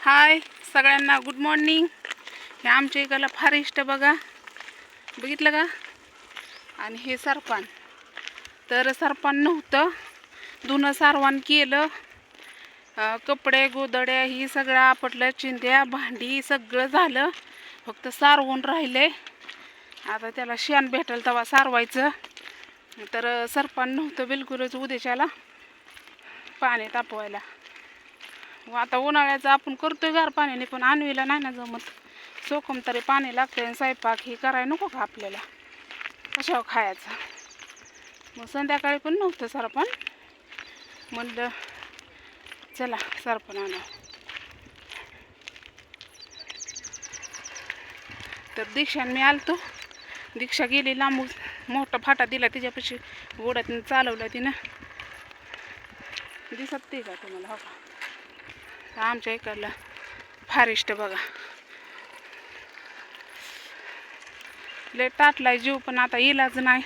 हाय सगळ्यांना good morning. हे आमच्या इकडला फॉरेस्ट बघा, बघितलं का? आणि हे सरपान, तर सरपान नव्हतं, धुणं सारवान केलं, कपडे गोदड्या ही सगळं आपटलं, चिंध्या भांडी सगळं झालं, फक्त सारवून राहिले. आता त्याला शेण भेटेल तेव्हा सारवायचं. तर सरपान नव्हतं बिलकुलच उद्याच्याला पाणी तापवायला. आता उन्हाळ्याचं आपण करतोय गार पाण्याने, पण आणवीला नाही ना जमत. सोकम तरी पाणी लागतंय आणि स्वयंपाक ही करायला नको का आपल्याला, कशावर खायचं. मग संध्याकाळी पण नव्हतं सरपण, म्हणलं चला सरपण आणा. तर दीक्षाने मी आलतो, दीक्षा गेली लांबून, मोठा फाटा दिला तिच्यापाशी, ओढ्यात चालवलं तिनं. दिसत ते का तुम्हाला? हो का? आमच्या इकडला फॉरेस्ट बघा, लय ताटलाय जीव, पण आता इलाज नाही,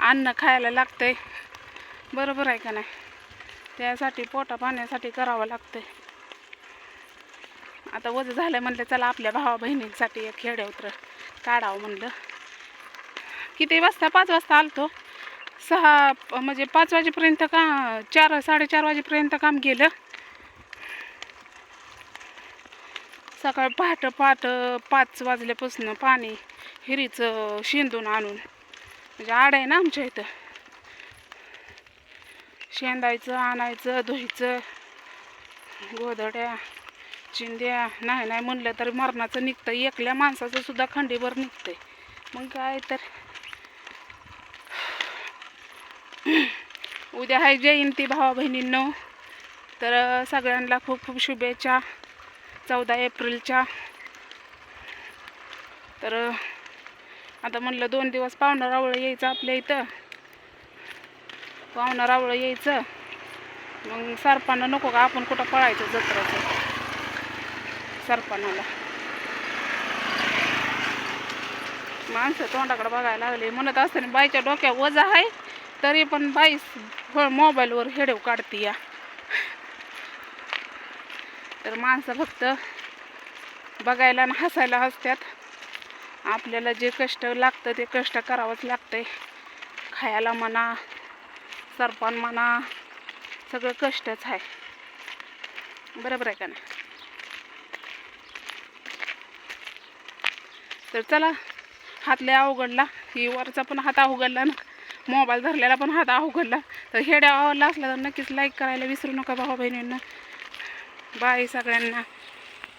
अन्न खायला लागतंय, बरोबर आहे का नाही? त्यासाठी पोटा पाण्यासाठी करावं लागतंय. आता वज झालं म्हणलं चला आपल्या भावा बहिणींसाठी एक खेडे उतर काढावं म्हणलं. किती वाजता? 5 वाजता आलतो, 6 म्हणजे 5 वाजेपर्यंत का 4 साडेचार वाजेपर्यंत काम केलं. सकाळ पहाट 5 वाजल्यापासून पाणी हिरीचं शेंदून आणून, म्हणजे आड आहे ना आमच्या इथं, शेंदायचं आणायचं, धुईचं, गोधड्या चिंध्या नाही नाही म्हणलं तर मरणाचं निघतं, एकल्या माणसाचं सुद्धा खंडीभर निघतंय. मग काय तर उद्या आहे जयंती भावा बहिणींनो, तर सगळ्यांना खूप खूप शुभेच्छा 14 एप्रिलच्या. तर आता म्हणलं 2 दिवस पाहुणं रावळं यायचं आपल्या इथं, पाहुणं रावळं यायचं, मग सरपानं नको का आपण कुठं पळायचं जत्राचं सरपणाला. माणसं तोंडाकडे बघायला लागले, म्हणत असताना बाईच्या डोक्यात वजा आहे तरी पण बाई मोबाईलवर हेडेव काढते या. तर माणसं फक्त बघायला आणि हसायला हसतात. आपल्याला जे कष्ट लागतं ते कष्ट करावंच लागतंय. खायला म्हणा, सरपण म्हणा, सगळं कष्टच आहे, बरोबर आहे का नाही? तर चला, हात लय अवघडला, ही वरचा पण हात अवघडला ना, मोबाईल धरलेला पण हात अवघडला. तर हेड्या आवडला असला तर नक्कीच लाईक करायला विसरू नका भावा बहिणींना. बाय सगळ्यांना.